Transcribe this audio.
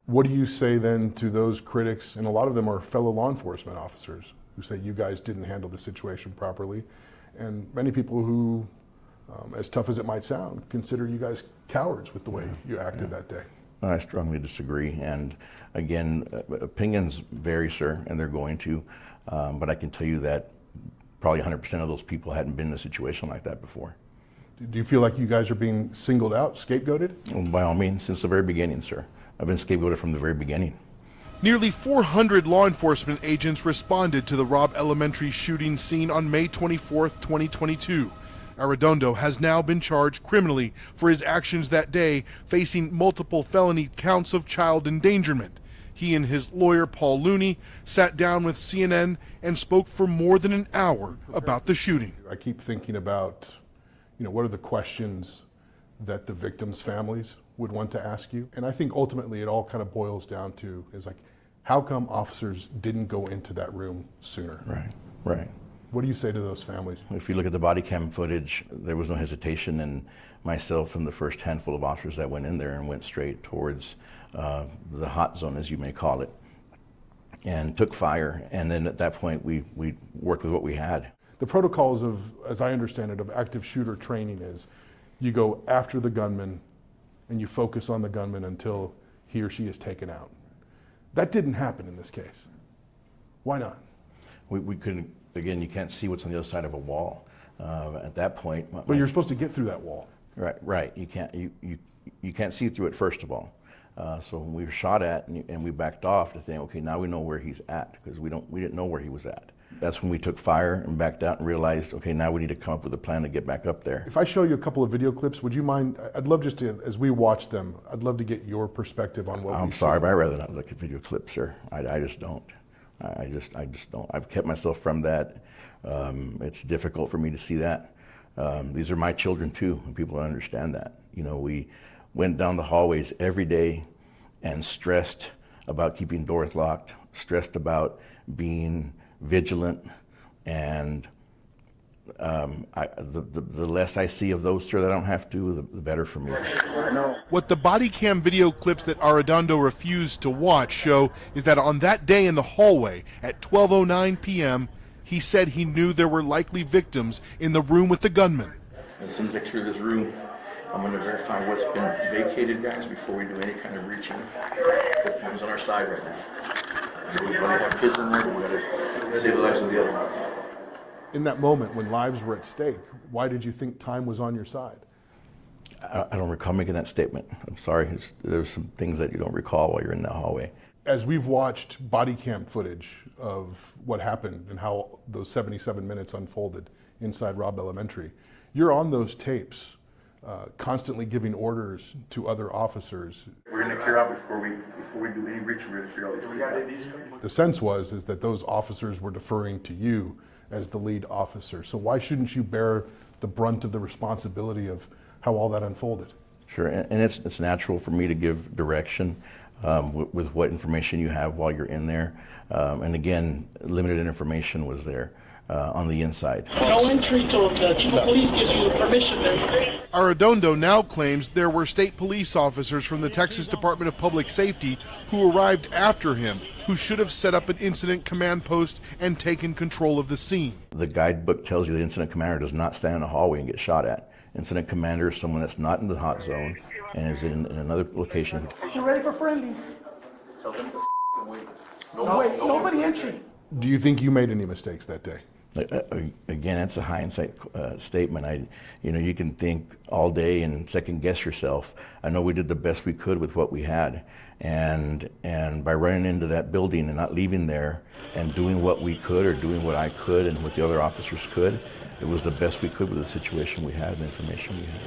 What do you say then to those critics, and a lot of them are fellow law enforcement officers, who say you guys didn't handle the situation properly, and many people who, as tough as it might sound, consider you guys cowards with the way you acted that day? I strongly disagree, and again, opinions vary, sir, and they're going to, but I can tell you that probably 100% of those people hadn't been in a situation like that before. Do you feel like you guys are being singled out, scapegoated? By all means, since the very beginning, sir. I've been scapegoated from the very beginning. Nearly 400 law enforcement agents responded to the Robb Elementary shooting scene on May 24, 2022. Arredondo has now been charged criminally for his actions that day, facing multiple felony counts of child endangerment. He and his lawyer, Paul Looney, sat down with CNN and spoke for more than an hour about the shooting. I keep thinking about, what are the questions that the victims' families would want to ask you? And I think ultimately it all kind of boils down to is like, how come officers didn't go into that room sooner? Right. What do you say to those families? If you look at the body cam footage, there was no hesitation, and myself and the first handful of officers that went in there and went straight towards the hot zone, as you may call it, and took fire. And then at that point, we worked with what we had. The protocols of, as I understand it, of active shooter training is you go after the gunman and you focus on the gunman until he or she is taken out. That didn't happen in this case. Why not? We couldn't, again, you can't see what's on the other side of a wall. At that point. But you're supposed to get through that wall. Right. You can't see through it, first of all. So when we were shot at and we backed off to think, okay, now we know where he's at, because we didn't know where he was at. That's when we took fire and backed out and realized, okay, now we need to come up with a plan to get back up there. If I show you a couple of video clips, would you mind? I'd love just to, as we watch them, I'd love to get your perspective on what I'm sorry, but I'd rather not look at video clips, sir. I just don't. I just don't. I've kept myself from that. It's difficult for me to see that. These are my children too, and people don't understand that. We went down the hallways every day and stressed about keeping doors locked, stressed about being vigilant, and the less I see of those, sir, that I don't have to, the better for me. What the body cam video clips that Arredondo refused to watch show is that on that day in the hallway at 12:09 p.m., he said he knew there were likely victims in the room with the gunman. As soon as I clear this room, I'm going to verify what's been vacated, guys, before we do any kind of reaching. The time's on our side right now. We have kids in there, but we got to save the lives of the other ones. In that moment when lives were at stake, why did you think time was on your side? I don't recall making that statement. I'm sorry. There's some things that you don't recall while you're in that hallway. As we've watched body cam footage of what happened and how those 77 minutes unfolded inside Robb Elementary, you're on those tapes constantly giving orders to other officers. We're going to clear out before we do any reaching. We're going to clear out these kids. The sense is that those officers were deferring to you as the lead officer. So why shouldn't you bear the brunt of the responsibility of how all that unfolded? Sure, and it's natural for me to give direction with what information you have while you're in there. And again, limited information was there on the inside. No entry till the chief of police gives you permission there. Arredondo now claims there were state police officers from the Texas Department of Public Safety who arrived after him, who should have set up an incident command post and taken control of the scene. The guidebook tells you the incident commander does not stand in a hallway and get shot at. Incident commander is someone that's not in the hot zone and is in another location. You ready for friendlies? No, wait, nobody entry. Do you think you made any mistakes that day? Again, that's a hindsight statement. You can think all day and second guess yourself. I know we did the best we could with what we had, and by running into that building and not leaving there and doing what we could or doing what I could and what the other officers could, it was the best we could with the situation we had and the information we had.